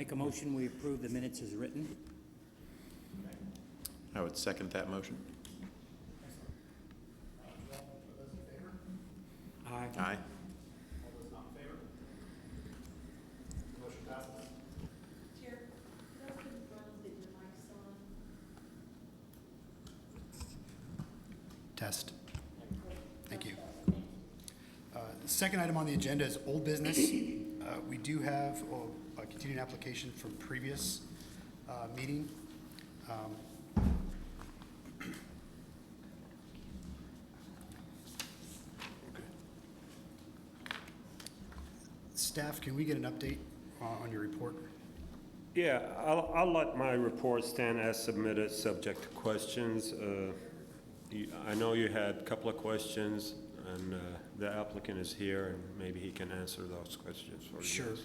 Make a motion, we approve the minutes as written. I would second that motion. Joel, for those in favor? Aye. Aye. All those not in favor? Motion passes. Chair, could I confirm that your mic's on? Test. Thank you. The second item on the agenda is old business. We do have a continuing application from previous meeting. Staff, can we get an update on your report? Yeah, I'll let my report stand as submitted, subject to questions. I know you had a couple of questions, and the applicant is here, and maybe he can answer those questions for you. Sure.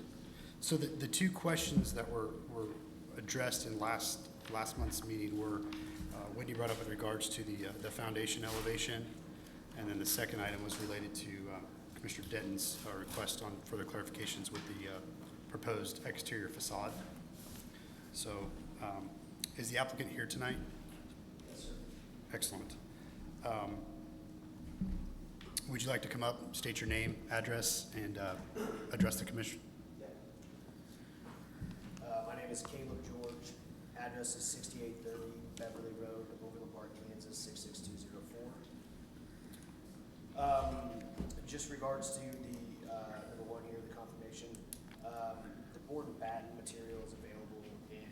So the two questions that were addressed in last month's meeting were, Whitney brought up with regards to the foundation elevation, and then the second item was related to Commissioner Denton's request on further clarifications with the proposed exterior facade. So, is the applicant here tonight? Yes, sir. Excellent. Would you like to come up, state your name, address, and address the commission? Yeah. My name is Caleb George. Address is 6830 Beverly Road, Overland Park, Kansas 66204. Just regards to the number one here, the confirmation. The board and batten material is available in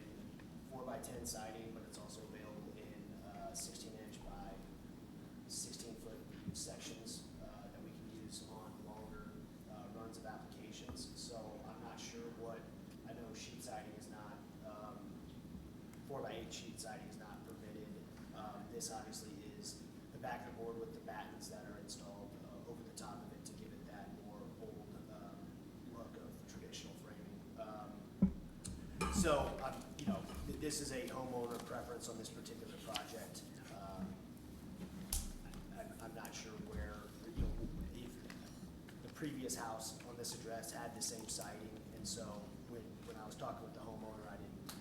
4x10 siding, but it's also available in 16-inch by 16-foot sections that we can use on longer runs of applications. So I'm not sure what, I know sheet siding is not, 4x8 sheet siding is not permitted. This obviously is the back of the board with the battens that are installed over the top of it to give it that more old look of traditional framing. So, you know, this is a homeowner preference on this particular project. I'm not sure where, you know, if the previous house on this address had the same siding, and so when I was talking with the homeowner, I didn't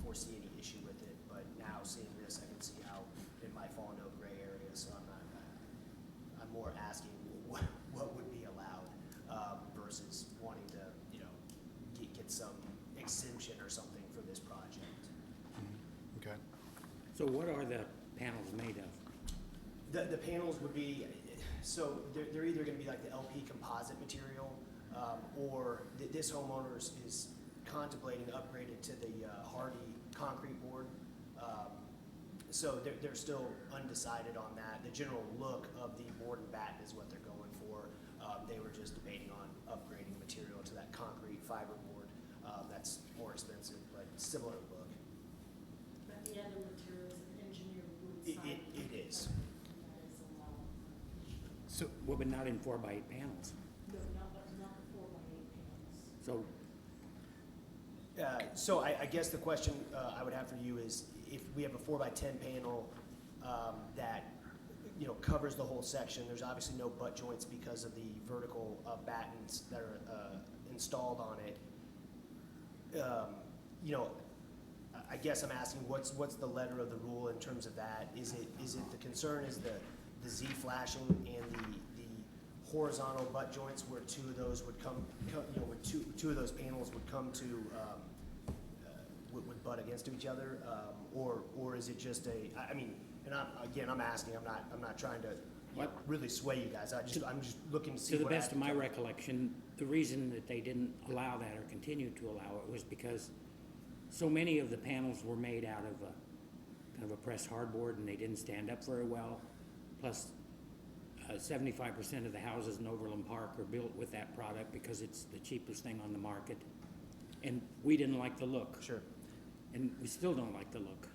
foresee any issue with it, but now seeing this, I can see how it might fall into a gray area, so I'm more asking what would be allowed, versus wanting to, you know, get some exemption or something for this project. Okay. So what are the panels made of? The panels would be, so they're either gonna be like the LP composite material, or this homeowner is contemplating upgrading to the Hardy concrete board. So they're still undecided on that. The general look of the board and batten is what they're going for. They were just debating on upgrading material to that concrete fiber board. That's more expensive, but similar look. But the other material is an engineered wood siding. It is. That is allowed. So, Well, but not in 4x8 panels. No, not the 4x8 panels. So So I guess the question I would have for you is, if we have a 4x10 panel that, you know, covers the whole section, there's obviously no butt joints because of the vertical battens that are installed on it. You know, I guess I'm asking, what's the letter of the rule in terms of that? Is it the concern is the Z flashing and the horizontal butt joints where two of those would come, you know, where two of those panels would come to would butt against each other, or is it just I mean, and I'm asking, I'm not trying to What? really sway you guys. I'm just looking to see to the what best of my can- recollection, the reason that they didn't allow that or continue to allow it was because so many of the panels were made out of a kind of a pressed hardboard and they didn't stand up very well. Plus, 75% of the houses in Overland Park are built with that product because it's the cheapest thing on the market. And we didn't like the look. Sure. And we still don't like the look.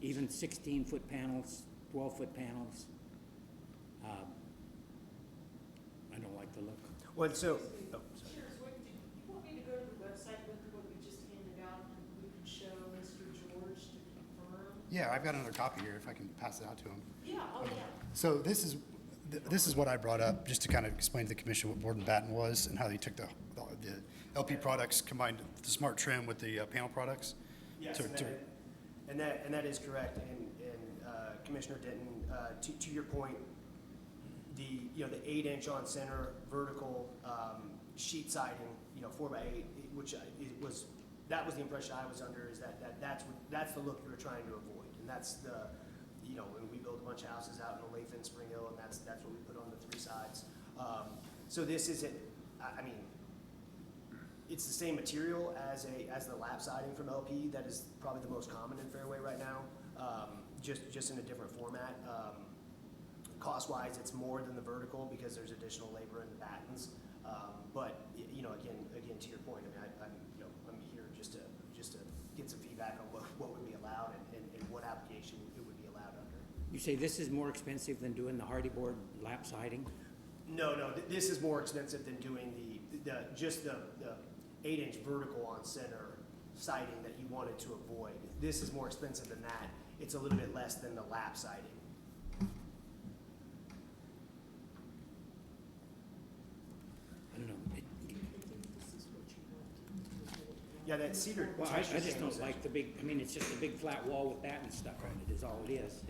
Even 16-foot panels, 12-foot panels, I don't like the look. Well, so, oh, sorry. Sure, so do you want me to go to the website with what we just handed out and we can show Mr. George to confirm? yeah, I've got another copy here if I can pass it out to him. Yeah, oh yeah. So this is This is what I brought up, just to kind of explain to the commission what board and batten was and how they took the LP products, combined the smart trim with the panel products. Yes, To- and that is correct, and Commissioner Denton, to your point, the 8-inch on center vertical sheet siding, 4x8, that was the impression I was under, is that's the look we were trying to avoid, and that's when we build a bunch of houses out in Olathe and Spring Hill, and that's what we put on the three sides. So this isn't, I mean, it's the same material as the lap siding from LP. That is probably the most common in Fairway right now, just in a different format. Cost-wise, it's more than the vertical because there's additional labor in the battens. But again, to your point, I mean, I'm here just to get some feedback on what would be allowed and what application it would be allowed under. You say this is more expensive than doing the hardy board lap siding? No, this is more expensive than doing the 8-inch vertical on center siding that you wanted to avoid. This is more expensive than that. It's a little bit less than the lap siding. I don't know. Yeah, that cedar Well, I texture just change don't is like the big, I mean, it's just a big flat wall with batten stuck on it is all it is.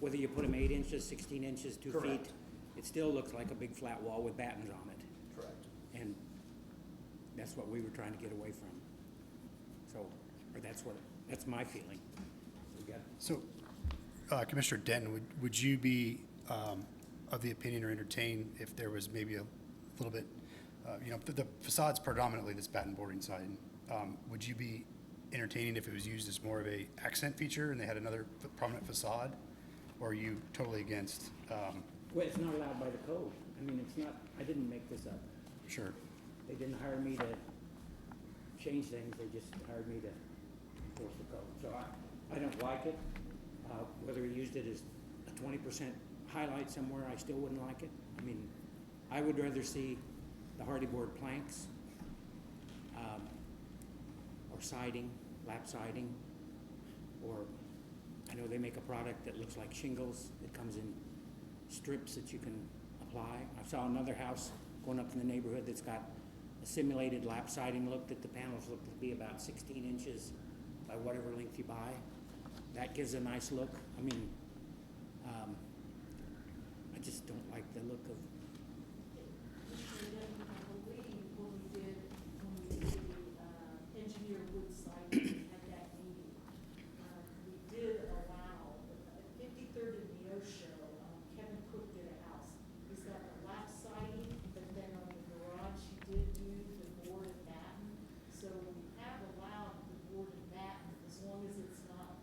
Whether you put them 8 inches, 16 inches, 2 feet, Correct. it still looks like a big flat wall with battens on it. correct. And that's what we were trying to get away from. So, or that's my feeling. We got- So, Commissioner Denton, would you be of the opinion or entertain if there was maybe a little bit, the facade's predominantly this batten boarding siding. Would you be entertaining if it was used as more of a accent feature and they had another prominent facade? Or are you totally against? Well, it's not allowed by the code. I mean, it's not, I didn't make this up. Sure. They didn't hire me to change things, they just hired me to enforce the code. So I don't like it. Whether he used it as a 20% highlight somewhere, I still wouldn't like it. I mean, I would rather see the hardy board planks, or siding, lap siding, or I know they make a product that looks like shingles. It comes in strips that you can apply. I saw another house going up in the neighborhood that's got a simulated lap siding look that the panels look to be about 16 inches by whatever length you buy. That gives a nice look. I mean, I just don't like the look of, I believe when we did the engineer wood siding at that meeting, we did allow, at 53rd and Neosho, Kevin Cook did a house. He's got the lap siding, but then on the garage, he did do the board and batten. So we have allowed the board and batten as long as it's not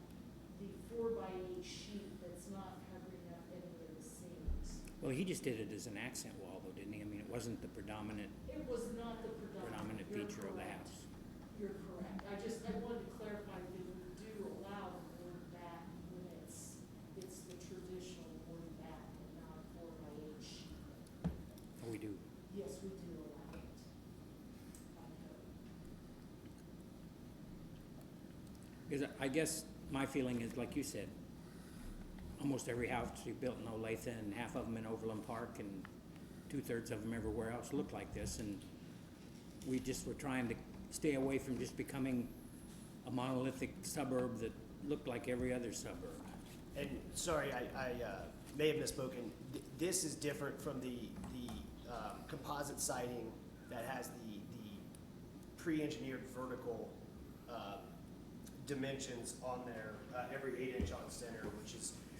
the 4x8 sheet that's not covering up any of the seams. well, he just did it as an accent wall though, didn't he? I mean, it wasn't the predominant It was not the predominant. You're feature of the correct. house. You're correct. I wanted to clarify that we do allow the board back when it's the traditional board back and not 4x8 sheet. Oh, we do. Yes, we do allow it by code. Because I guess my feeling is, like you said, almost every house you built in Olathe and half of them in Overland Park and 2/3 of them everywhere else look like this. And we just were trying to stay away from just becoming a monolithic suburb that looked like every other suburb. And sorry, I may have misspoken. This is different from the composite siding that has the pre-engineered vertical dimensions on there, every 8-inch on center,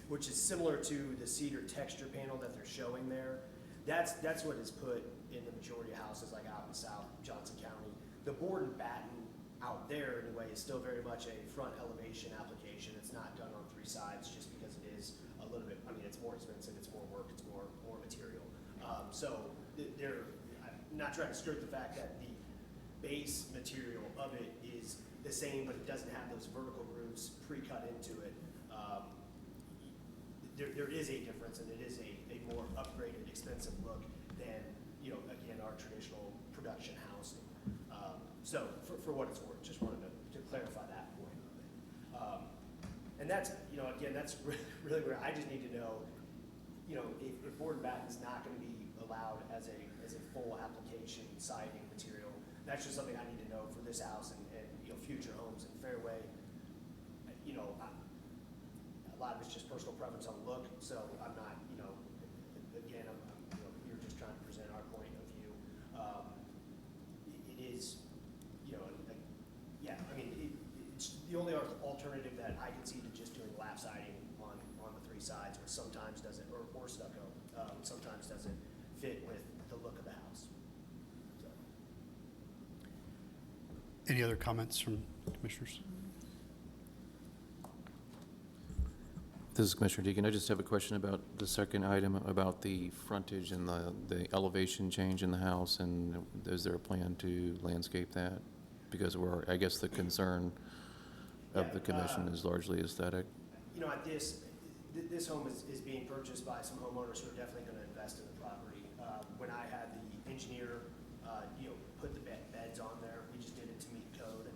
which is similar to the cedar texture panel that they're showing there. That's what is put in the majority of houses like out in South Johnson County. The board and batten out there anyway is still very much a front elevation application. It's not done on 3 sides just because it is a little bit, I mean, it's more expensive, it's more work, it's more material. I'm not trying to skirt the fact that the base material of it is the same, but it doesn't have those vertical grooves pre-cut into it. There is a difference, and it is a more upgraded, expensive look than, again, our traditional production housing. So for what it's worth, just wanted to clarify that point of it. And that's, again, that's really where I just need to know, you know, if board and batten is not gonna be allowed as a full application siding material, that's just something I need to know for this house and, you know, future homes in Fairway. You know, a lot of it's just personal preference on look, so I'm not, you know, again, you know, you're just trying to present our point of view. It is, you know, yeah, I mean, it's the only alternative that I can see to just doing lap siding on the three sides, which sometimes doesn't, or stucco, sometimes doesn't fit with the look of the house. So. Any other comments from commissioners? This is Commissioner Deacon. I just have a question about the second item about the frontage and the elevation change in the house, and is there a plan to landscape that? Because I guess the concern of the commission is largely aesthetic. You know, at this home is being purchased by some homeowners who are definitely gonna invest in the property. When I had the engineer, you know, put the beds on there, we just did it to meet code.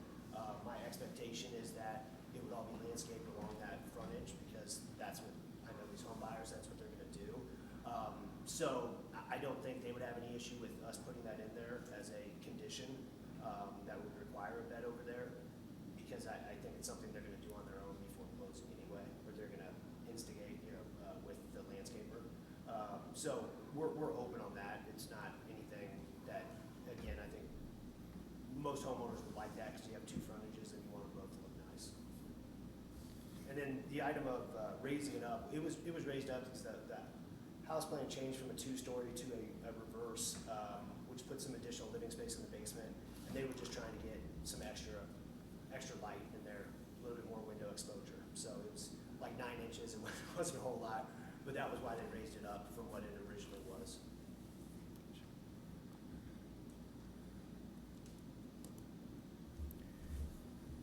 My expectation is that it would all be landscaped along that frontage, because that's what, I know these home buyers, that's what they're gonna do. So I don't think they would have any issue with us putting that in there as a condition, that would require a bed over there, because I think it's something they're gonna do on their own before closing anyway, or they're gonna instigate, you know, with the landscaper. So we're open on that. It's not anything that, again, I think most homeowners would like that, because you have two frontages and you want them both to look nice. And then the item of raising it up, it was raised up because the house plan changed from a two-story to a reverse, which put some additional living space in the basement, and they were just trying to get some extra light in there, a little bit more window exposure. So it was like 9 inches, it wasn't a whole lot, but that was why they raised it up from what it originally was.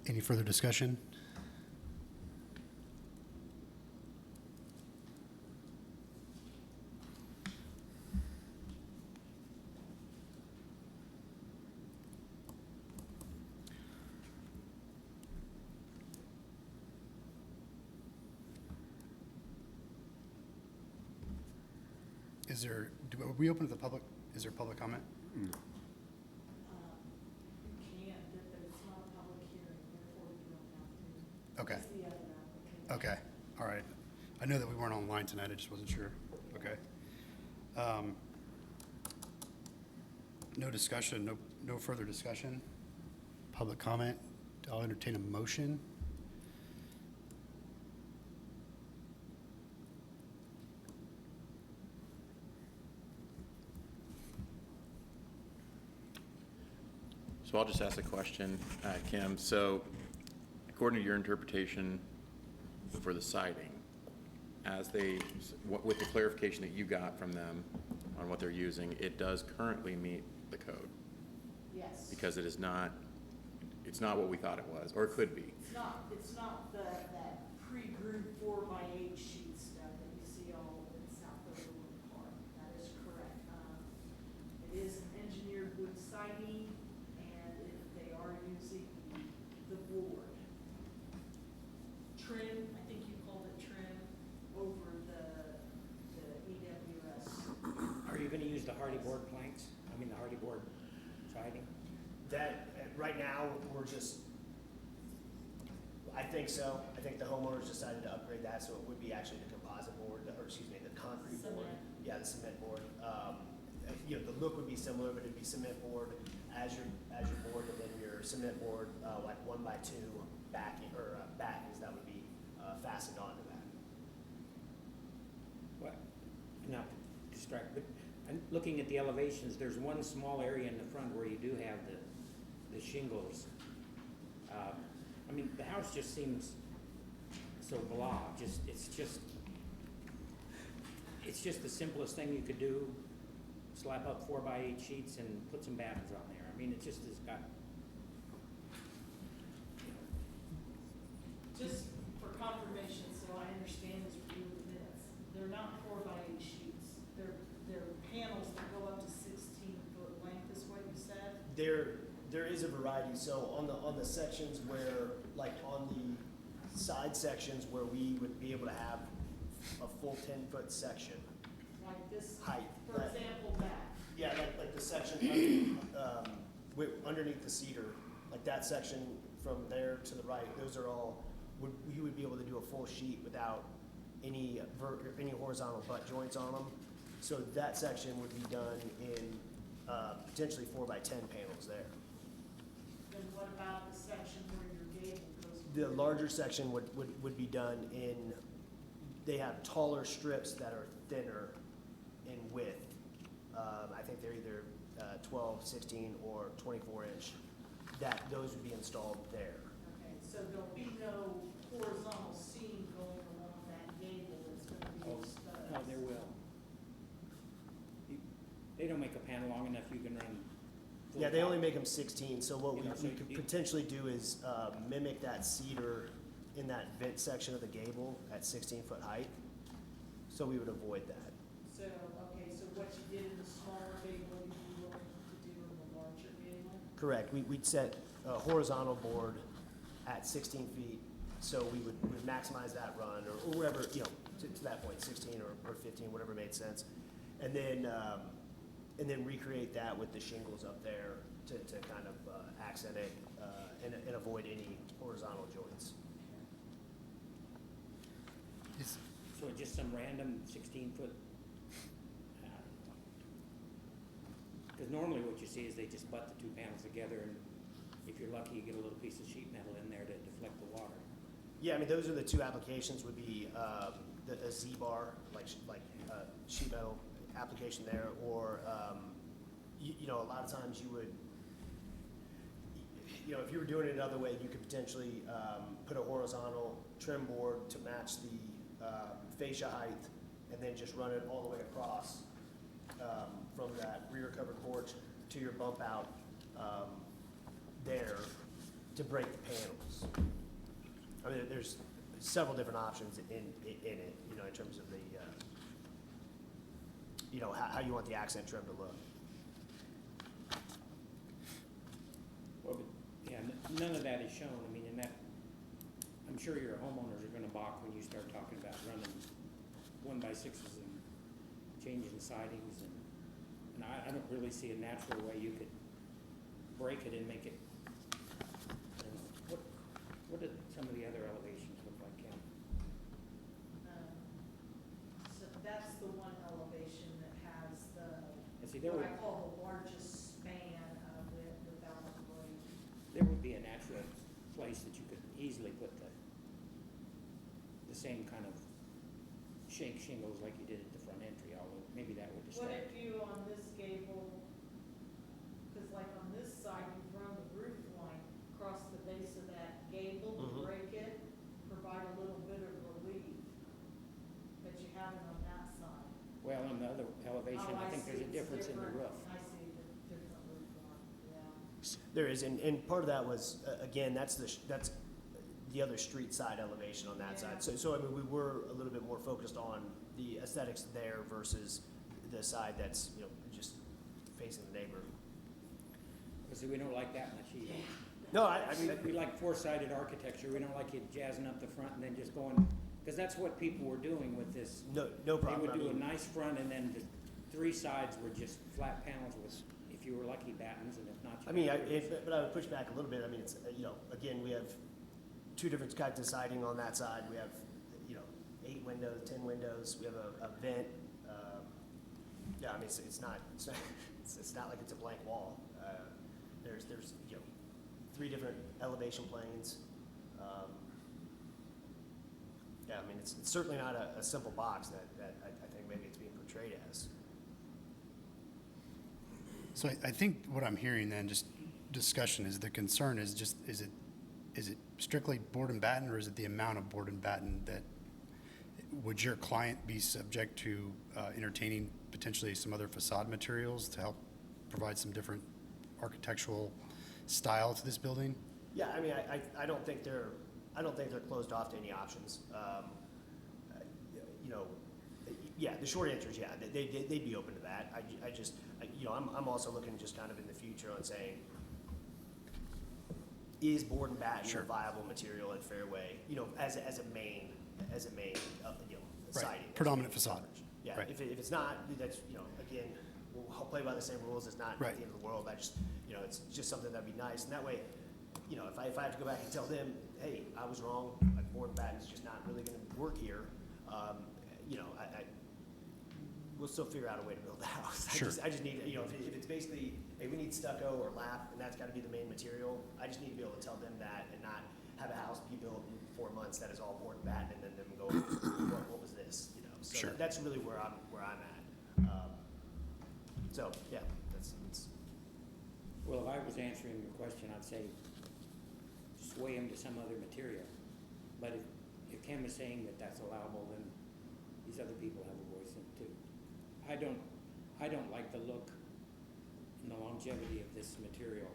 Any further discussion? Are we open to the public? Is there public comment? You can, but it's not a public hearing, therefore you don't have to. Okay. It's the other applicant. Okay, all right. I know that we weren't online tonight, I just wasn't sure. Okay. No discussion, no further discussion. Public comment, I'll entertain a motion. So I'll just ask a question, Kim. So according to your interpretation for the siding, with the clarification that you got from them on what they're using, it does currently meet the code, Yes. because it's not what we thought it was, or it could be. It's not that pre-grouped 4x8 sheet stuff that you see all in South Overland Park. That is correct. It is an engineered wood siding, and if they are using the board trim, I think you called it trim, over the EWS. Are you gonna use the hardy board planks? I mean, the hardy board siding? That, right now, I think so. I think the homeowners decided to upgrade that, so it would be actually the composite board, or excuse me, the concrete board. Cement. Yeah, the cement board. You know, the look would be similar, but it'd be cement board as your board, and then your cement board, like 1x2 backing, or battens that would be fastened onto that. What, not to distract, but I'm looking at the elevations, there's one small area in the front where you do have the shingles. I mean, the house just seems so blah, it's just the simplest thing you could do. Slap up 4x8 sheets and put some battens on there. I mean, it just has got, Just for confirmation, so I understand this review of the minutes, they're not 4x8 sheets. They're panels that go up to 16-foot length, is what you said? There is a variety. So on the sections where, like on the side sections where we would be able to have a full 10-foot section, like this, Height, for that- example, that. Yeah, like the section underneath the cedar, like that section from there to the right, those are all, you would be able to do a full sheet without any any horizontal butt joints on them. So that section would be done in potentially 4x10 panels there. Then what about the section where your gable goes? The larger section would be done in, they have taller strips that are thinner in width. I think they're either 12, 16, or 24 inch. Those would be installed there. Okay, so there'll be no horizontal seam going along that gable that's gonna be exposed? No, there will. They don't make a panel long enough, you can run. full Yeah, they only top. make them 16, so what You know, so we could you- potentially do is mimic that cedar in that vent section of the gable at 16-foot height. So we would avoid that. So, okay, so what you did in the smaller gable, you'd be willing to do in the larger gable? Correct, we'd set a horizontal board at 16 feet, so we'd maximize that run, or wherever, to that point, 16 or 15, whatever made sense. And then recreate that with the shingles up there to kind of accent it and avoid any horizontal joints. Is- So just some random 16-foot? Because normally what you see is they just butt the two panels together, and if you're lucky, you get a little piece of sheet metal in there to deflect the water. Yeah, I mean, those are the two applications, would be a Z-bar, like sheet metal application there, or, a lot of times you would, if you were doing it another way, you could potentially put a horizontal trim board to match the fascia height, and then just run it all the way across from that rear covered porch to your bump out there to break the panels. I mean, there's several different options in it, in terms of the, how you want the accent trim to look. Well, but, yeah, none of that is shown, I mean, and that, I'm sure your homeowners are gonna balk when you start talking about running 1x6s and changing sidings, and I don't really see a natural way you could break it and make it, I don't know, what did some of the other elevations look like, Ken? So that's the one elevation that has And see, there what would, I call the largest span of it without a grade. there would be a natural place that you could easily put the same kind of shingles like you did at the front entry, although maybe that would What distract. if you on this gable, because like on this side, you run the roof line across the base of that gable to Mhm. break it, provide a little bit of relief, but you haven't on that side. Well, on the other elevation, Oh, I think there's see, a it's difference in the different. roof. I see the different roof line, yeah. There is, and part of that was, again, that's the other street side elevation on that Yeah. side. So I mean, we were a little bit more focused on the aesthetics there versus the side that's, just facing the neighbor. Because we don't like that much either. No, I mean, We like four-sided architecture, we don't like it jazzing up the front and then just going, because that's what people were doing with this. no problem. They I would do a mean, nice front, and then the three sides were just flat panels with, if you were lucky, battens, and if not, you. I mean, had roofs. but I would push back a little bit. I mean, it's, again, we have two different kinds of siding on that side. We have, 8 windows, 10 windows. We have a vent. Yeah, I mean, it's not like it's a blank wall. There's 3 different elevation planes. Yeah, I mean, it's certainly not a simple box that I think maybe it's being portrayed as. So I think what I'm hearing then, just discussion, is the concern is just, is it strictly board and batten, or is it the amount of board and batten that, would your client be subject to entertaining potentially some other facade materials to help provide some different architectural style to this building? Yeah, I mean, I don't think they're closed off to any options. Yeah, the short answer is yeah, they'd be open to that. I'm also looking just kind of in the future on saying, is board and batten Sure. a viable material at Fairway? As a main Right, siding. predominant facade. Yeah, Right. if it's not, that's, you know, again, I'll play by the same rules, it's not Right. the end of the world, I just, you know, it's just something that'd be nice, and that way, you know, if I have to go back and tell them, hey, I was wrong, like board and batten's just not really gonna work here, you know, we'll still figure out a way to build the house. Sure. I just need, you know, if it's basically, hey, we need stucco or lap, and that's gotta be the main material, I just need to be able to tell them that and not have a house be built in 4 months that is all board and batten, and then them go, what was this, you know? So Sure. that's really where I'm at. So, yeah, that's, Well, if I was answering your question, I'd say sway them to some other material. But if Kim is saying that that's allowable, then these other people have a voice in it too. I don't like the look and the longevity of this material.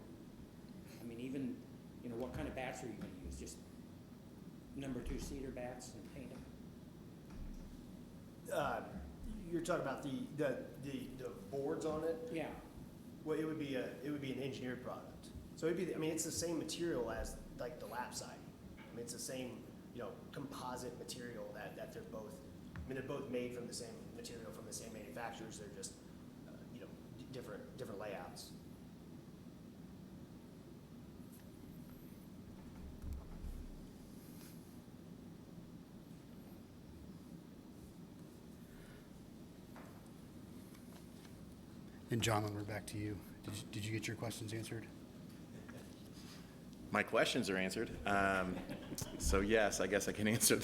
I mean, even, you know, what kind of bats are you gonna use? Just number 2 cedar bats and paint them? you're talking about the boards on it? Yeah, Well, it would be an engineered product. So it'd be, I mean, it's the same material as like the lap siding. I mean, it's the same, you know, composite material that they're both, I mean, they're both made from the same material from the same manufacturers. They're just, you know, different layouts. And John, when we're back to you, did you get your questions answered? My questions are answered. So yes, I guess I can answer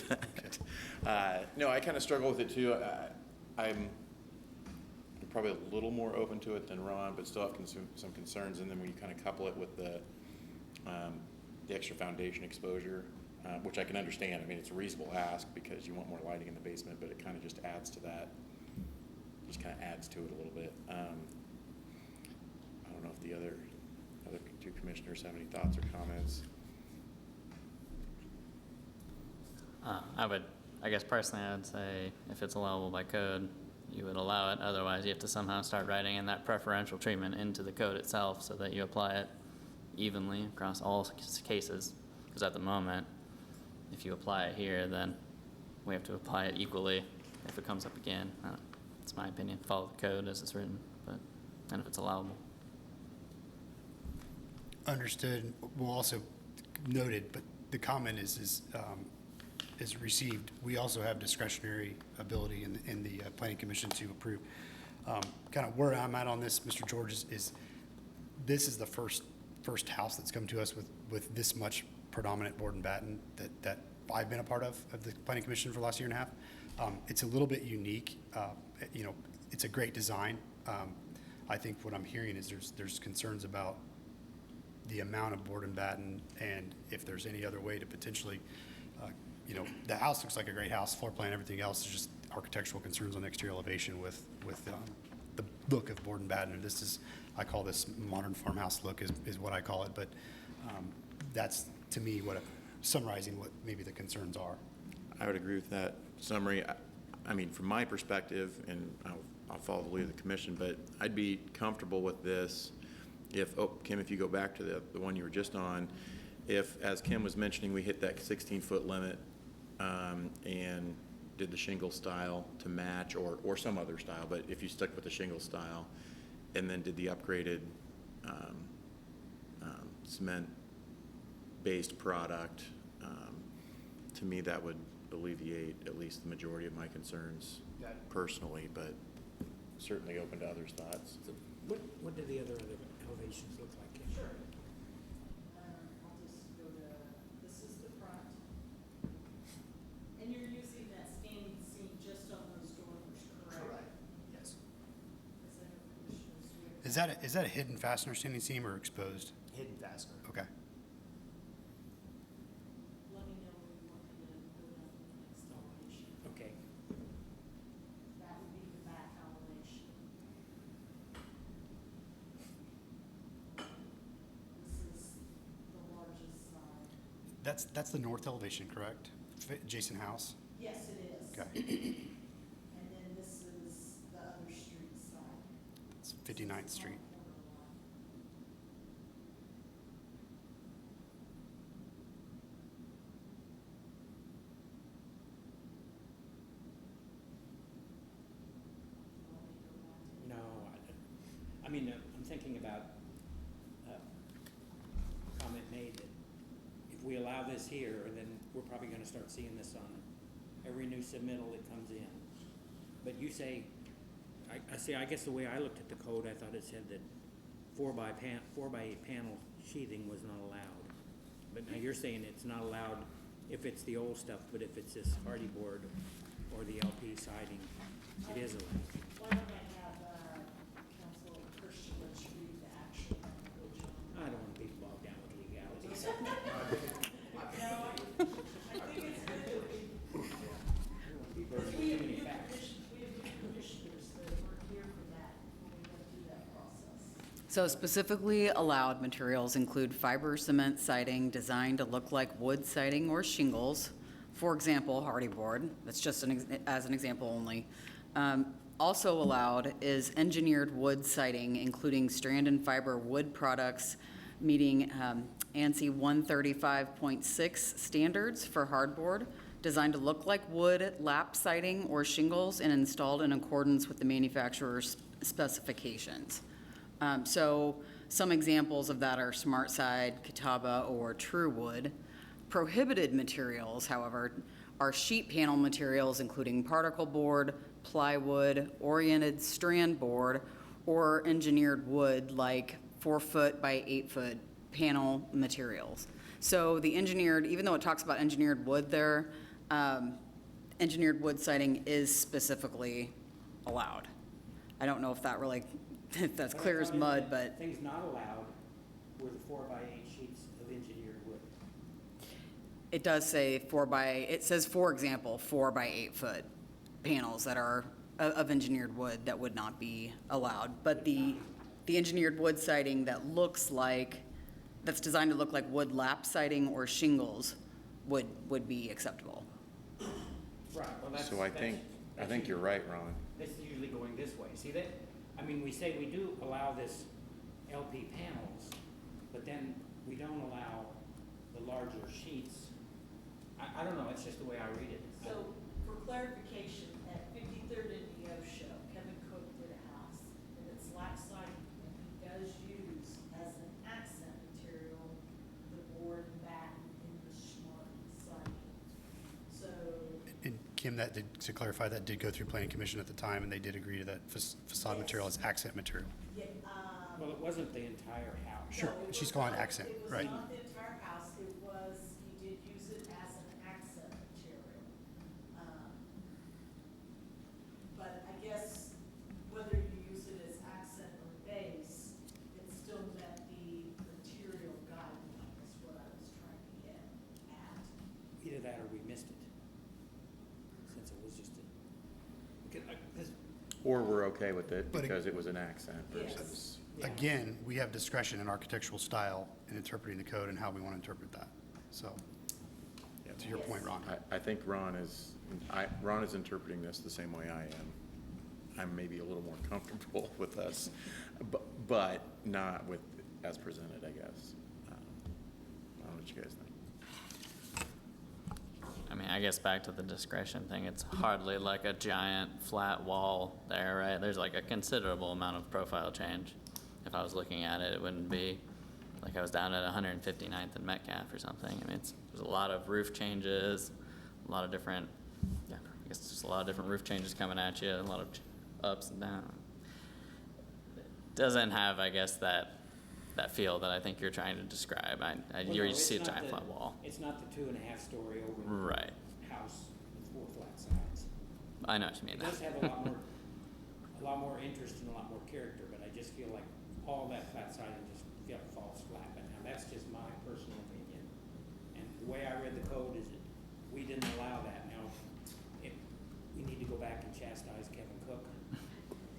that. No, I kind of struggle with it too. I'm probably a little more open to it than Ron, but still have some concerns. And then when you kind of couple it with the extra foundation exposure, which I can understand. I mean, it's a reasonable ask because you want more lighting in the basement, but it kind of just adds to that. Just kind of adds to it a little bit. I don't know if the other two commissioners have any thoughts or comments. I guess personally, I would say if it's allowable by code, you would allow it. Otherwise, you have to somehow start writing in that preferential treatment into the code itself so that you apply it evenly across all cases. Because at the moment, if you apply it here, then we have to apply it equally if it comes up again. That's my opinion. Follow the code as it's written, and if it's allowable. Understood. Well, also noted, but the comment is received. We also have discretionary ability in the planning commission to approve. Kind of where I'm at on this, Mr. George, is this is the first house that's come to us with this much predominant board and batten that I've been a part of the planning commission for the last year and a half. It's a little bit unique. You know, it's a great design. I think what I'm hearing is there's concerns about the amount of board and batten, and if there's any other way to potentially, you know, the house looks like a great house, floor plan, everything else is just architectural concerns on the exterior elevation with the look of board and batten. And this is, I call this modern farmhouse look is what I call it, but that's to me summarizing what maybe the concerns are. I would agree with that summary. I mean, from my perspective, and I'll follow the lead of the commission, but I'd be comfortable with this if, Kim, if you go back to the one you were just on, if, as Kim was mentioning, we hit that 16-foot limit and did the shingle style to match or some other style, but if you stuck with the shingle style and then did the upgraded cement-based product, to me that would alleviate at least the majority of my concerns Got it. personally, but certainly open to others' thoughts. so what do the other elevations look like? Sure. I'll just go to, this is the front. And you're using that standing seam just on those dormers, correct? Yes. As I know Commissioner Swift. Is that a hidden fastener standing seam or exposed? Hidden fastener. Okay. Let me know when you want me to go down to the next elevation. Okay, That would be the back elevation. This is the largest side. That's the north elevation, correct? Jason House? Yes, it is. Okay. And then this is the other street side. It's 59th Street. mean, I'm thinking about a comment made that if we allow this here, then we're probably gonna start seeing this on every new submittal that comes in. But you say, I see, I guess the way I looked at the code, I thought it said that 4x8 panel sheathing was not allowed. But now you're saying it's not allowed if it's the old stuff, but if it's this hardy board or the LP siding, it is allowed. Why don't I have, Council Dershowitz read the actual language on I don't want to be bogged down with legalities. No, I think it's good that we, because we have new commissioners that weren't here for that, when we went through that process. So specifically allowed materials include fiber cement siding designed to look like wood siding or shingles. For example, hardy board, that's just as an example only. Also allowed is engineered wood siding, including strand and fiber wood products meeting ANSI 135.6 standards for hardboard, designed to look like wood, lap siding, or shingles, and installed in accordance with the manufacturer's specifications. So some examples of that are SmartSide, Catawba, or TrueWood. Prohibited materials, however, are sheet panel materials, including particle board, plywood, oriented strand board, or engineered wood like 4-foot by 8-foot panel materials. So the engineered, even though it talks about engineered wood there, engineered wood siding is specifically allowed. I don't know if that really, if that's clear as mud, but Things not allowed were the 4x8 sheets of engineered wood. it does say it says, for example, 4 by 8 foot panels that are of engineered wood that would not be allowed. But the engineered wood siding that looks like, that's designed to look like wood lap siding or shingles would be acceptable. Right, well, that's. So I think you're right, Ron. This is usually going this way. See that, I mean, we say we do allow this LP panels, but then we don't allow the larger sheets. I don't know, it's just the way I read it. So, for clarification, at 53rd and Neosho, Kevin Cook did a house, and it's lap siding, and he does use as an accent material the board and batten in the smart siding. So, And Kim, to clarify, that did go through planning commission at the time, and they did agree to that facade material as accent material. yeah, Well, it wasn't the entire house. Sure, no, it she's was calling not- accent, It right. was not the entire house, it was, he did use it as an accent material. But I guess whether you use it as accent or base, it still met the material guideline, is what I was trying to get at. Either that or we missed it. Since it was just a, because, Or we're okay with it But it- because it was an accent Yes. versus. yeah. Again, we have discretion in architectural style in interpreting the code and how we want to interpret that. So, to your point, Ron. I think Ron is interpreting this the same way I am. I'm maybe a little more comfortable with us, but not with, as presented, I guess. I don't know what you guys think. I mean, I guess back to the discretion thing, it's hardly like a giant flat wall there, right? There's like a considerable amount of profile change. If I was looking at it, it wouldn't be like I was down at 159th and Metcalf or something. I mean, there's a lot of roof changes, a lot of different, yeah, I guess just a lot of different roof changes coming at you, a lot of ups and downs. Doesn't have, I guess, that feel that I think you're trying to describe. Well, You no, just see a it's not giant the- flat wall. It's not the 2.5-story over Right. house with 4 flat sides. I know what you mean. It does have a lot more interest and a lot more character, but I just feel like all that flat siding just falls flat. But now, that's just my personal opinion. And the way I read the code is that we didn't allow that. Now, we need to go back and chastise Kevin Cook,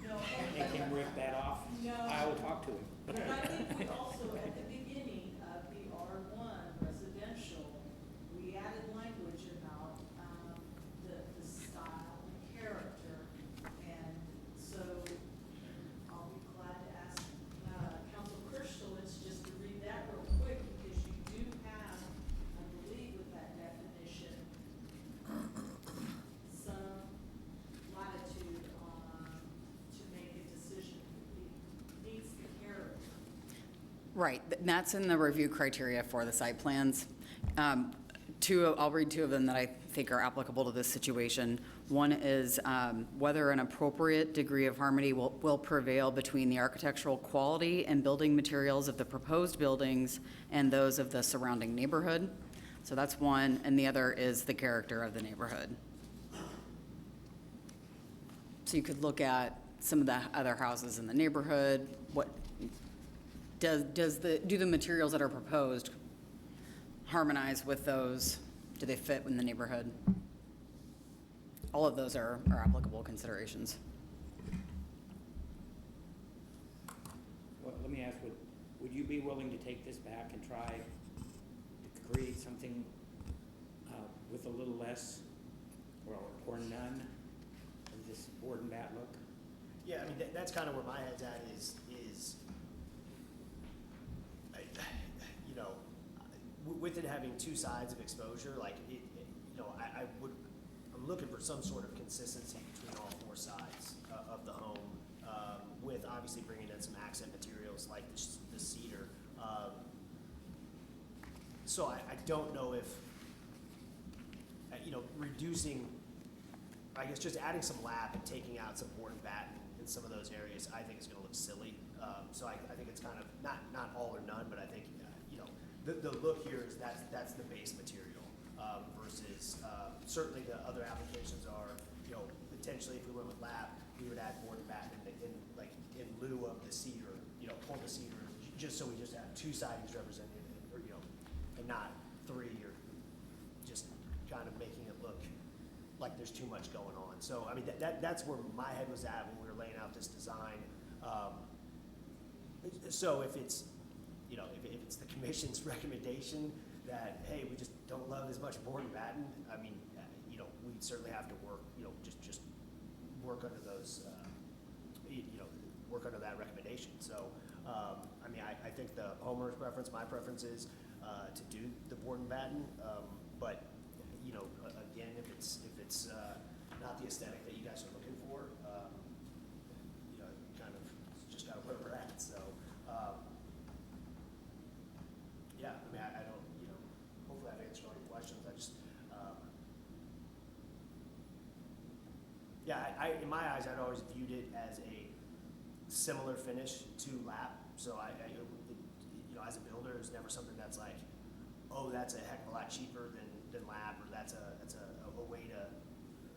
No, make him rip that off. No. I will talk to him. but I think we also, at the beginning of the R1 residential, we added language about, the style and character. And so I'll be glad to ask, Council Kirschowitz just to read that real quick, because you do have, I believe with that definition, some latitude on, to make a decision. He needs Right, that's in the review criteria for the site plans. I'll read two of them that I think are applicable to this situation. One is whether an appropriate degree of harmony will prevail between the architectural quality and building materials of the proposed buildings and those of the surrounding neighborhood. So that's one, and the other is the character of the neighborhood. So you could look at some of the other houses in the neighborhood. What do the materials that are proposed harmonize with those? Do they fit in the neighborhood? All of those are applicable considerations. Well, let me ask, would you be willing to take this back and try to create something with a little less or none of this board and bat look? Yeah, I mean, that's kind of where my head's at is, you know, with it having two sides of exposure, like, you know, I'm looking for some sort of consistency between all four sides of the home, with obviously bringing in some accent materials like the cedar. So I don't know if, you know, reducing, I guess just adding some lap and taking out some board and batten in some of those areas, I think is gonna look silly. So I think it's kind of, not all or none, but I think, you know, the look here is that's the base material, versus, certainly the other applications are, you know, potentially if we went with lap, we would add board and batten in lieu of the cedar, you know, pull the cedar, just so we just have two sidings represented, or, you know, and not three, or just kind of making it look like there's too much going on. So, I mean, that's where my head was at when we were laying out this design. So if it's, you know, if it's the commission's recommendation that, hey, we just don't love as much board and batten, I mean, you know, we certainly have to work, you know, just work under those, you know, work under that recommendation. So, I mean, I think the homeowner's preference, my preference is to do the board and batten, but, you know, again, if it's not the aesthetic that you guys are looking for, you know, kind of just out where we're at. So, yeah, I mean, I don't, you know, hopefully I've answered all your questions. I just, yeah, in my eyes, I'd always viewed it as a similar finish to lap. So you know, as a builder, it's never something that's like, oh, that's a heck of a lot cheaper than lap, or that's a way to,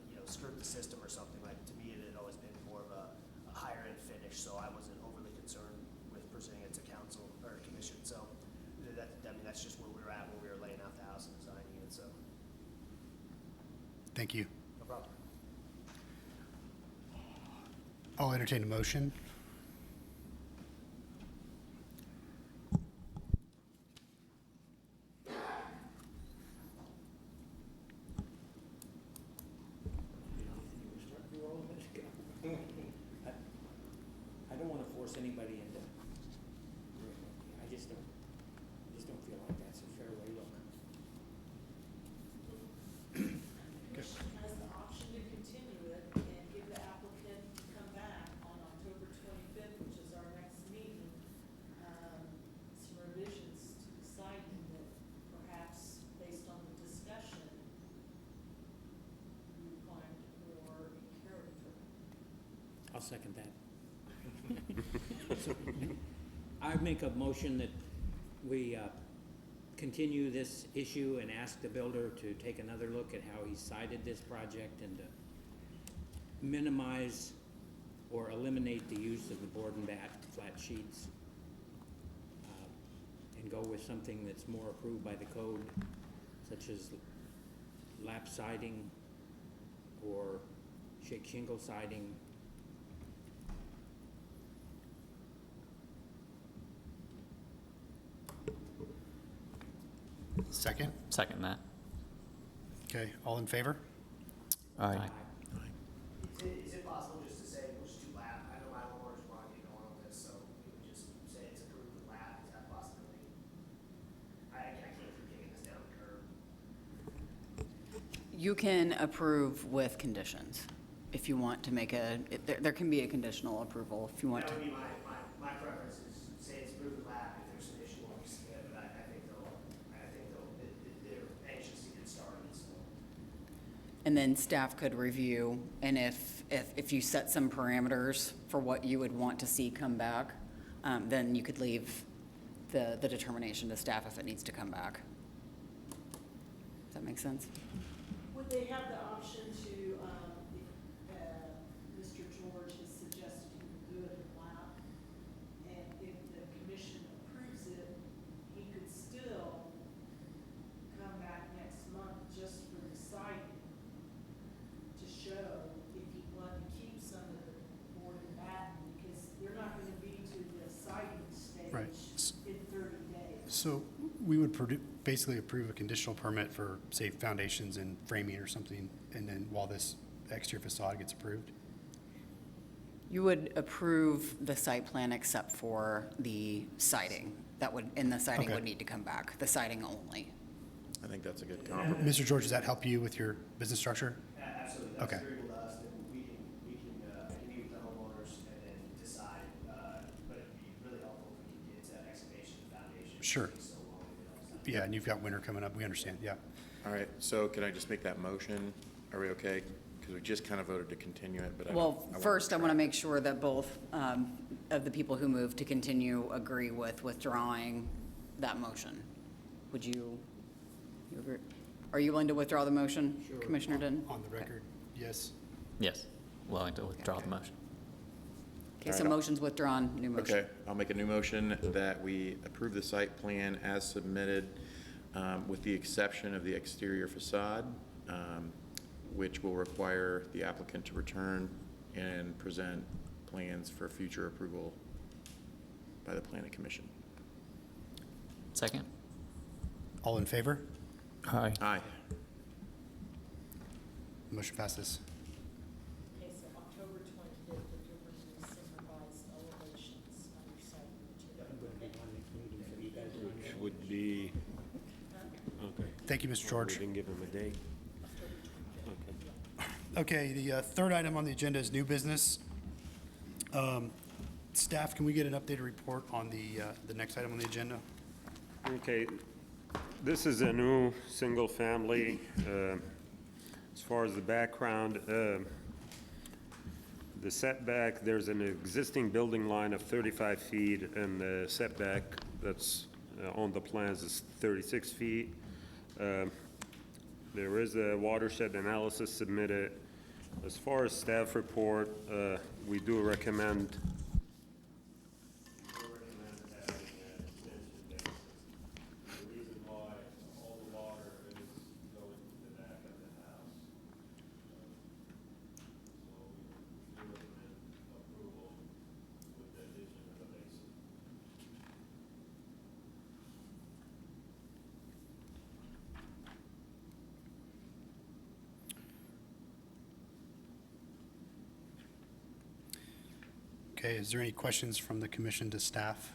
you know, skirt the system or something. Like, to me, it had always been more of a higher end finish, so I wasn't overly concerned with presenting it to council or commission. So I mean, that's just where we were at when we were laying out the house and designing it. So Thank you. no problem. I'll entertain a motion. I don't want to force anybody into, I just don't feel like that's a fair way to look. Commission has the option to continue it and give the applicant to come back on October 25th, which is our next meeting, some revisions to the citing that perhaps, based on the discussion, you find more in character. I'll second that. So, I make a motion that we continue this issue and ask the builder to take another look at how he cited this project and to minimize or eliminate the use of the board and bat flat sheets, and go with something that's more approved by the code, such as lap siding or shake shingle siding. Second? Second that. Okay, all in favor? Aye. Is it possible just to say, we'll just do lap? I know my homeowners want to get going on this, so we would just say it's approved with lap. Is that a possibility? I can't keep kicking this down the curb. You can approve with conditions if you want to make there can be a conditional approval if you want That to. would be my preference, is say it's approved with lap. If there's some and then staff could review, and if you set some parameters for what you would want to see come back, then you could leave the determination to staff if it needs to come back. Does that make sense? Would they have the option to, if Mr. George has suggested he would do it in lap, and if the commission approves it, he could still come back next month just for the siding to show if he wanted to keep some of the board and batten, because they're not gonna be to the siding Right. stage in 30 days. So we would basically approve a conditional permit for, say, foundations and framing or something, and then while this exterior facade gets approved? You would approve the site plan except for the siding. And the siding Okay. would need to come back, the siding only. I think that's a good compromise. Mr. George, does that help you with your business structure? Absolutely, that's Okay. agreeable to us, then we can meet with the homeowners and then decide, but it'd be really helpful if we could get excavation foundation. Sure. It takes so long to get all that. Yeah, and you've got winter coming up, we understand, yeah. All right, so can I just make that motion? Are we okay? Because we just kind of voted to continue it, but I don't. Well, first, I want to make sure that both of the people who moved to continue agree with withdrawing that motion. Would you agree? Are you willing to withdraw the motion, Sure. Commissioner Dunn? On the record, yes. Yes, willing to withdraw the motion. Okay, so All right. motion's withdrawn, new motion. Okay, I'll make a new motion that we approve the site plan as submitted, with the exception of the exterior facade, which will require the applicant to return and present plans for future approval by the planning commission. Second? All in favor? Aye. Aye. Motion passes. Okay, so October 25th, if you're bringing some revised elevations on your site material. Which would be, okay. Thank you, Mr. We George. didn't give him a date? Okay. Okay, the third item on the agenda is new business. Staff, can we get an updated report on the next item on the agenda? Okay, this is a new single-family. As far as the background, the setback, there's an existing building line of 35 feet, and the setback that's on the plans is 36 feet. There is a watershed analysis submitted. As far as staff report, we do recommend having an extension basin. The reason why all the water is going to the back of the house. So we do recommend approval with the addition of a basin. Okay, is there any questions from the commission to staff?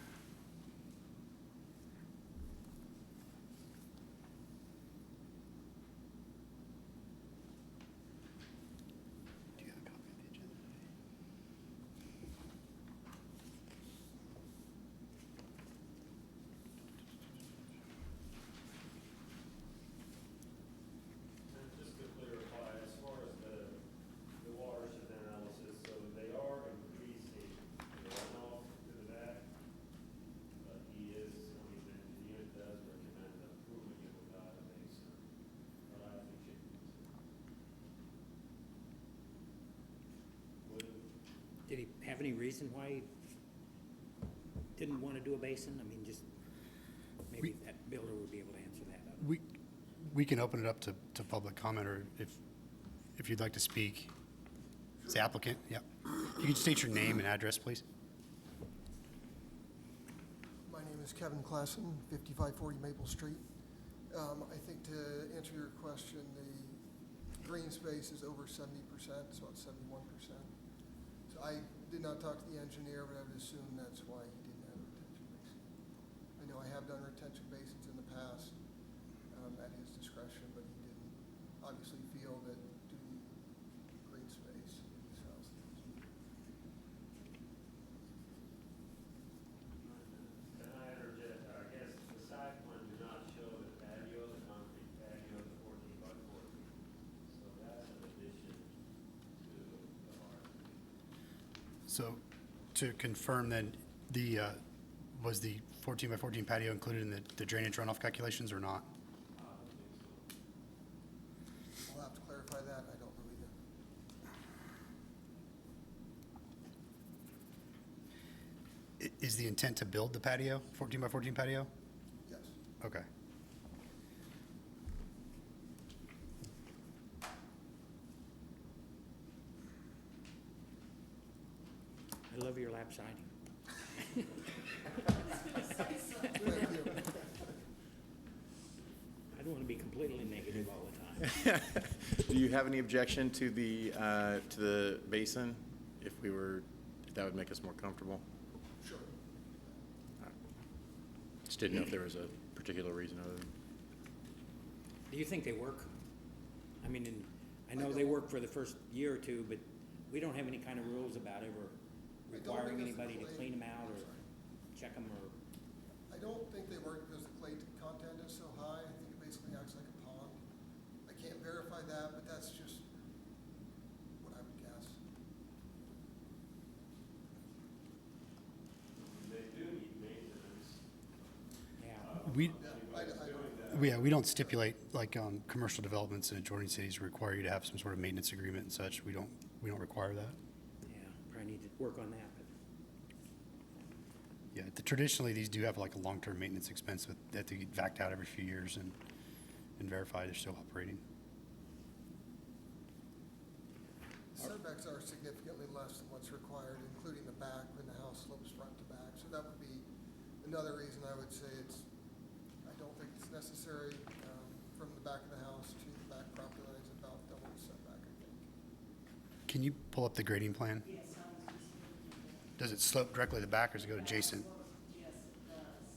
Do you have a copy of the agenda? And just to clarify, as far as the watershed analysis, so they are increasing the runoff to the back. But the engineer does recommend approving it without a basin. But I think it would. Did he have any reason why he didn't want to do a basin? I mean, just, maybe that builder would be able to answer that. We can open it up to public comment, or if you'd like to speak. It's the applicant, yep. You can state your name and address, please. My name is Kevin Klassen, 5540 Maple Street. I think to answer your question, the green space is over 70%, it's about 71%. So I did not talk to the engineer, but I would assume that's why he didn't have a retention basin. I know I have done retention basins in the past at his discretion, but he didn't obviously feel that due to the green space in his house. Can I interject? I guess the side plan do not show the patio, the concrete patio, the 14 by 14. So that's So to confirm then, was the 14 by 14 patio included in the drainage runoff calculations or not? I'll have to clarify that, I don't believe it. Is the intent to build the patio, 14 by 14 patio? Yes. Okay. I love your lap siding. Thank you. I don't want to be completely negative all the time. Do you have any objection to the basin if that would make us more comfortable? Sure. Just didn't know if there was a particular reason other than. Do you think they work? I mean, I know they work for the first year or two, but we don't have any kind of rules about ever requiring anybody to clean them out or check them or, I don't think they work because the clay content is so high. I think it basically acts like a pond. I can't verify that, but that's just what I would guess. They do need maintenance. yeah. We, I don't. yeah, we don't stipulate, like, commercial developments in adjoining cities require you to have some sort of maintenance agreement and such. We don't require that. Yeah, probably need to work on that, but Yeah, traditionally, these do have like a long-term maintenance expense that have to get vacked out every few years and verify they're still operating. Setbacks are significantly less than what's required, including the back when the house slopes front to back. So that would be another reason I would say I don't think it's necessary. From the back of the house to the back property line is about double the setback, I think. Can you pull up the grading plan? Yes, I was just looking at Does it slope directly to the back or does it go adjacent? Yes, it does.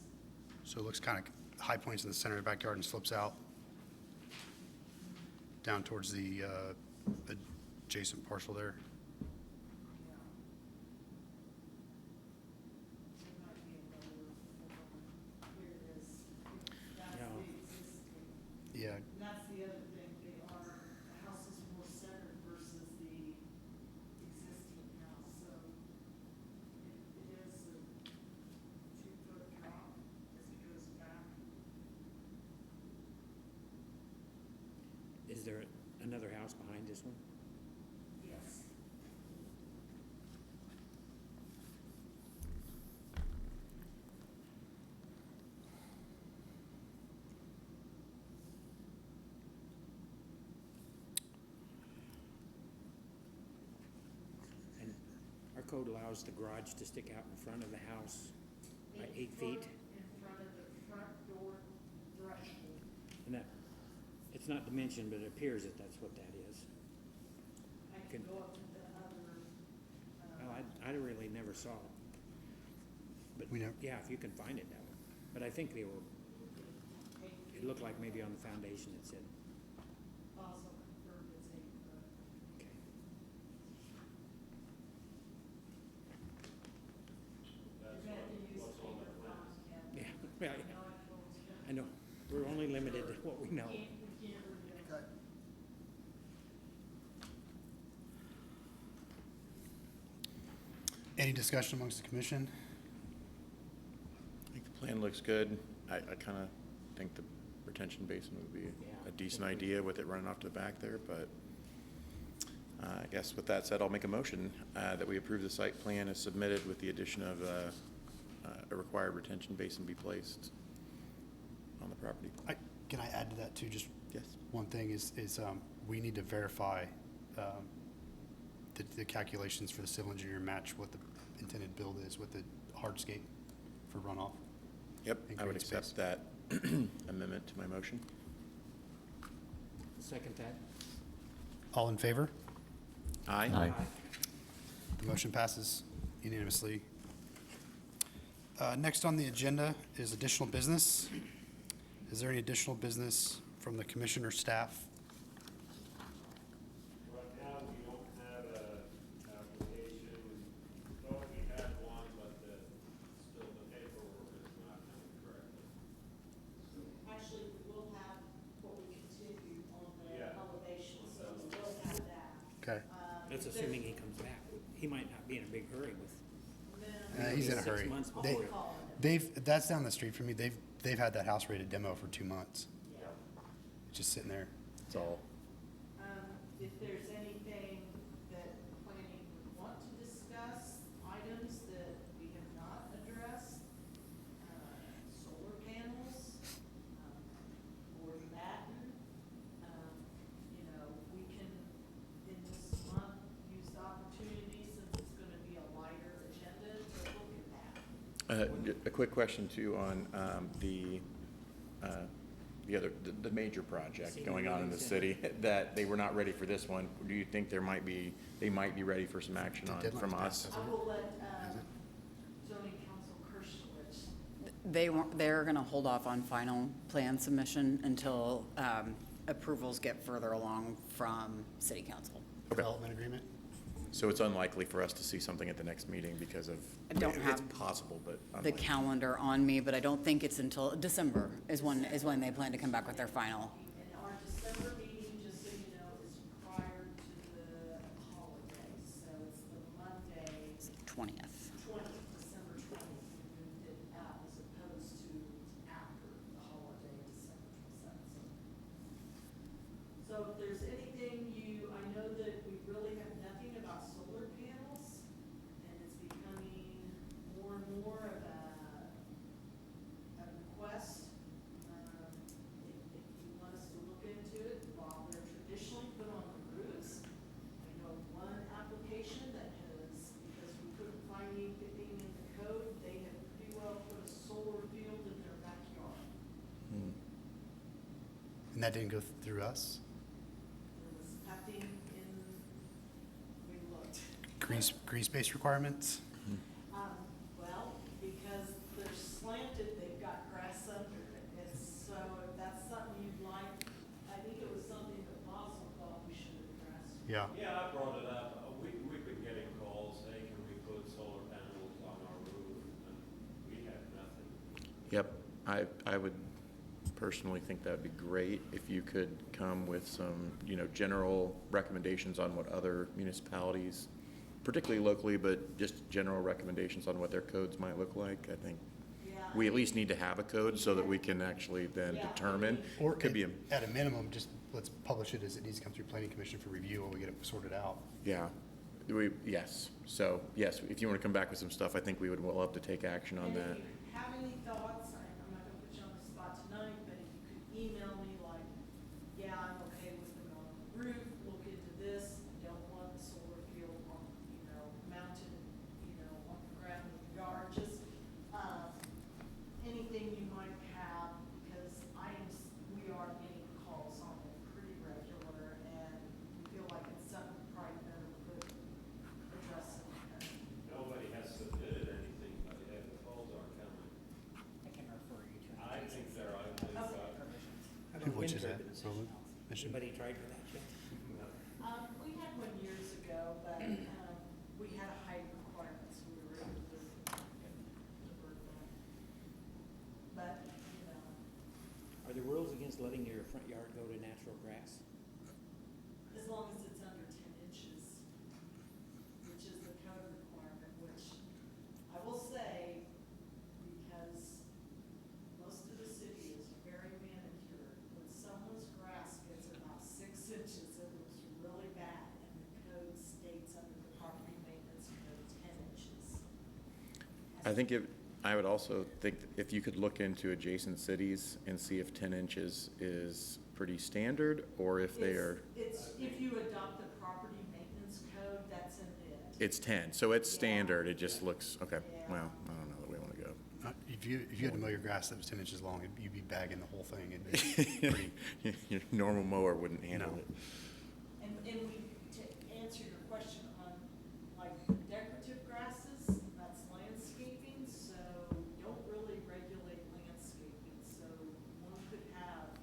So it looks kind of high points in the center of the backyard and slopes out down towards the adjacent parcel there. Yeah. It might be a lower form. Here it is. That's Yeah. the existing. Yeah, And that's the other thing, the house is more centered versus the existing house, so it is a 2-foot drop as it goes back. is there another house behind this one? Yes. And our code allows the garage to stick out in front of the house by 8 feet. In front of the front door threshold. And that, it's not dimensioned, but it appears that that's what that is. I Can- can go up to the other, Well, I really never saw it. But, We never- yeah, if you can find it, that would. But I think they were, it looked like maybe on the foundation it said, also confirmed it's 8 foot. okay. You have to use paper font, Ken. Yeah, I yeah, know I told you. I know. We're only limited to what we know. We can't read it. Okay. any discussion amongst the commission? I think the plan looks good. I kind of think the retention basin would be Yeah. a decent idea with it running off to the back there, but I guess with that said, I'll make a motion that we approve the site plan as submitted with the addition of a required retention basin be placed on the property. Can I add to that too? Just Yes. one thing is we need to verify the calculations for the civil engineer match what the intended build is with the hardscape for runoff. Yep, And I would green space. accept that amendment to my motion. Second that? All in favor? Aye. The motion passes unanimously. Next on the agenda is additional business. Is there any additional business from the commission or staff? Right now, we don't have a application, thought we had one, but still the paperwork is not done correctly. Actually, we will have what we continue on the Yeah. elevation, so we will have that. Okay. Is That's assuming he comes back. He might not be in a big hurry with. He's in a 6 hurry. months They, before. that's down the street from me. They've had that house ready to demo for 2 months. Just sitting there. It's all. If there's anything that planning would want to discuss, items that we have not addressed, solar panels, or Latin, you know, we can, in this month, use the opportunity, since it's gonna be a lighter agenda, to look at that. A quick question too on the major project Senior going on in the Living city, that they were not ready for this one. Do you think they might be ready for some action on from us? I will let, zoning council Kirschowitz. They're gonna hold off on final plan submission until approvals get further along from city council. Development agreement? So it's unlikely for us to see something at the next meeting because of, I don't it's have possible, but the unlikely. calendar on me, but I don't think it's until December is when they plan to come back with their final. And our December meeting, just so you know, is prior to the holidays, so it's the Monday, 20th. December 20th, we moved it out as opposed to after the holiday, December 27th. So if there's anything I know that we really have nothing about solar panels, and it's becoming more and more of a request. If you want us to look into it, while they're traditionally put on the roofs, I know one application that has, because we couldn't find anything in the code, they have pretty well put a solar field in their backyard. And that didn't go through us? There was nothing in, we looked. Green space requirements? Well, because they're slanted, they've got grass under it. So if that's something you'd like, I think it was something that Boswell thought we should address. Yeah. Yeah, I brought it up. We've been getting calls, hey, can we put solar panels on our roof? And we had nothing. Yep, I would personally think that would be great if you could come with some, general recommendations on what other municipalities, particularly locally, but just general recommendations on what their codes might look like. I think we at least need to have a code so that we can actually then determine. Or Could be, at a minimum, just let's publish it as it needs to come through planning commission for review while we get it sorted out. yeah, yes. So, yes, if you want to come back with some stuff, I think we would love to take action on And that. if you have any thoughts, I'm not gonna put you on the spot tonight, but if you could email me like, yeah, I'm okay with them on the roof, look into this, I don't want the solar field on, mounted, on the ground in the yard, just, anything you might have, because we are getting calls on it pretty regular, and we feel like it's something probably better put, addressing. Nobody has submitted anything, but yeah, the calls are coming. I can refer you to. I think they're, I think, How about Which is wind that? turbines? Roland? Mission? Anybody tried for that yet? We had one years ago, but, we had a height requirement, so we were able to divert that. But, Are the rules against letting your front yard go to natural grass? as long as it's under 10 inches, which is the code requirement, which I will say, because most of the city is very manicured, when someone's grass gets about 6 inches, it looks really bad, and the code states under the property maintenance code 10 inches. I would also think that if you could look into adjacent cities and see if 10 inches is pretty standard, or if they are, It's, if you adopt the property maintenance code, that's in it. it's 10, so it's Yeah. standard, it just looks, okay, Yeah. well, I don't know that we want to go. If you had to mow your grass that was 10 inches long, you'd be bagging the whole thing. It'd be pretty, Your normal mower wouldn't handle No. it. And to answer your question on, like, decorative grasses, that's landscaping, so we don't really regulate landscaping. So one could have,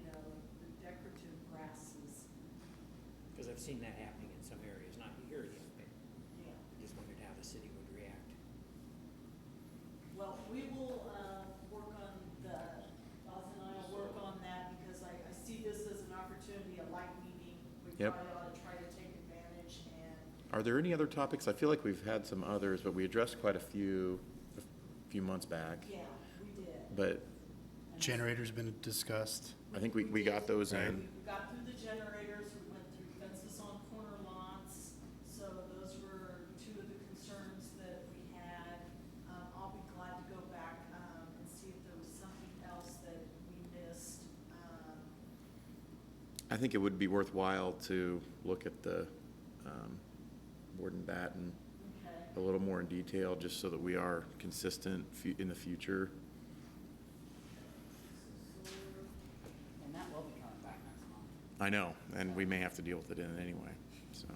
the decorative grasses, Because I've seen that happening in some areas, not here yet, but yeah. I just wondered how the city would react. Well, we will, work on Oz and I will work on that, because I see this as an opportunity, a light meeting. We Yep. probably ought to try to take advantage Are there any other topics? I feel like we've had some others, but we addressed quite a few months back. Yeah, we did. But Generator's been discussed. I think we got those in. We got through the generators, we went through fences on corner lots, so those were two of the concerns that we had. I'll be glad to go back, and see if there was something else that we missed. I think it would be worthwhile to look at the board and batten Okay. a little more in detail, just so that we are consistent in the future. And that will be coming back next month. I know, and we may have to deal with it in anyway, so.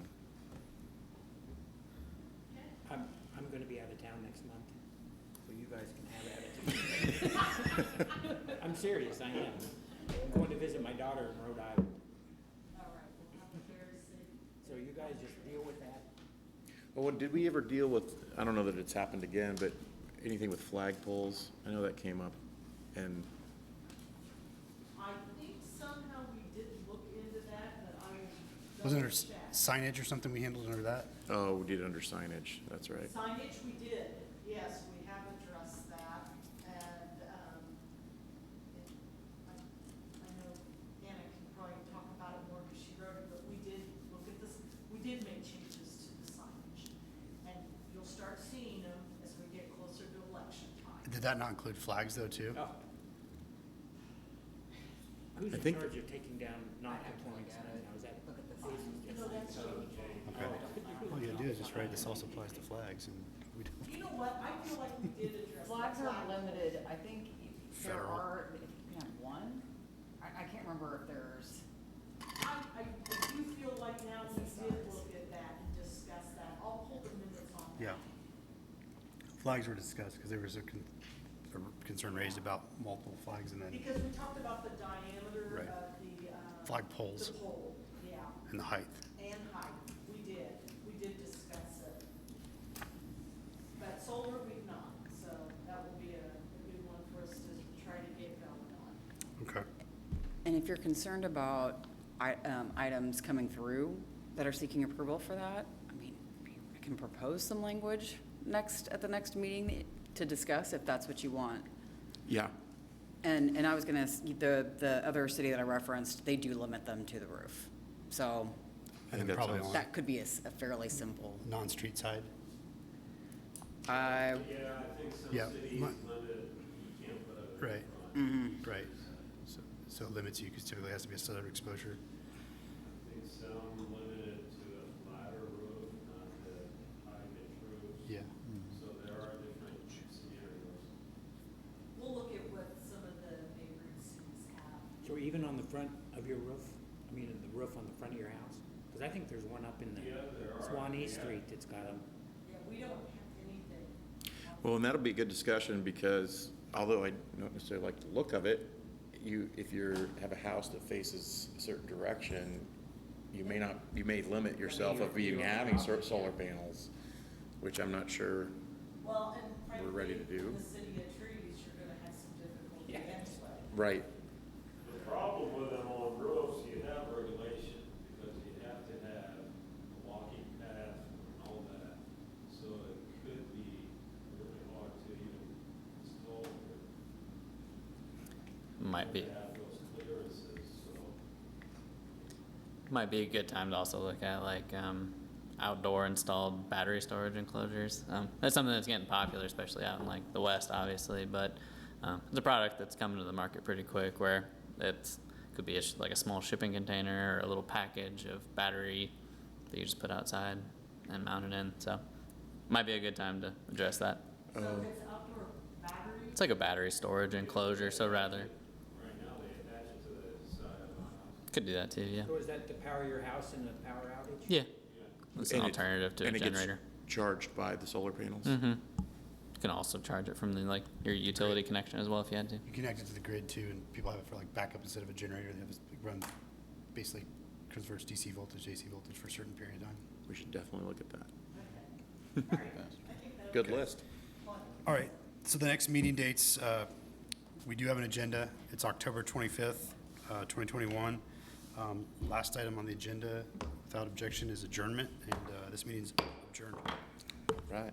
I'm gonna be out of town next month, so you guys can have at it. I'm serious, I am. I'm going to visit my daughter in Rhode Island, All right, we'll have a very safe. so you guys just deal with that. Well, did we ever deal with, I don't know that it's happened again, but anything with flagpoles? I know that came up, and I think somehow we did look into that, but I will Wasn't there double check. signage or something we handled under that? oh, we did under signage, that's right. Signage, we did, yes, we have addressed that, and, I know Anna can probably talk about it more because she wrote it, but we did look at this, we did make changes to the signage. And you'll start seeing them as we get closer to election time. Did that not include flags though, too? Oh. Who's I in think- charge of taking down non-conforming signs now, is that? Look at the You know, that's Okay. All you gotta do is just write, this also applies to flags, and we don't. You know what, I feel like we did address. Flags that. are limited, I think there Federal. are, if you can have one, I can't remember if there's, I do feel like now we did look at that and discuss that. I'll pull the minutes on that. Yeah. Flags were discussed, because there was a concern raised about multiple flags and then, Because we talked about the diameter Right. of the, Flag poles. The pole, yeah, and the height. and height. We did discuss it. But solar, we've not, so that will be a good one for us to try to get going on. Okay. and if you're concerned about items coming through that are seeking approval for that, I mean, I can propose some language at the next meeting to discuss if that's what you want. Yeah, And I was gonna, the other city that I referenced, they do limit them to the roof. So I think And that probably sounds- on that could be a fairly simple. non-street side. Yeah, I think some Yeah, cities my- limit, you can't put a. Right. Mhm. Right. So it limits you, because typically it has to be a southern exposure. I think some limit it to a flatter roof, not the high pitch roofs. Yeah. So there are different scenarios. We'll look at what some of the neighboring cities have. So even on the front of your roof, I mean, the roof on the front of your house? Because I think there's one up in the Yeah, there are. Swanee Yeah. Street that's got them. Yeah, we don't have anything. well, and that'll be a good discussion, because although I don't necessarily like the look of it, if you have a house that faces a certain direction, you may limit yourself of even having solar panels, which I'm not sure. Well, and We're ready frankly, to do. in the city of trees, you're gonna have some difficulty anyway. Right. The problem with them on roofs, you have regulation, because you have to have a walking path and all that. So it could be really hard to even install or Might be, have those clearances, so. might be a good time to also look at like, outdoor installed battery storage enclosures. That's something that's getting popular, especially out in like the west, obviously, but, it's a product that's coming to the market pretty quick where could be like a small shipping container or a little package of battery that you just put outside and mount it in, so might be a good time to address that. So if it's outdoor battery, It's like a battery storage enclosure, so rather, Right now, they attach it to the side of the house. could do that too, yeah. So is that to power your house in a power outage? Yeah, it's an And it- alternative to a and it gets generator. charged by the solar panels? Mm-hmm. You can also charge it from your utility connection as well if you had to. You connect it to the grid too, and people have it for like backup instead of a generator. They have it run, basically converts DC voltage to AC voltage for a certain period of time. We should definitely look at that. I think that. Good list. All right, so the next meeting dates, we do have an agenda. It's October 25th, 2021. Last item on the agenda, without objection, is adjournment, and This meeting's adjourned. Right.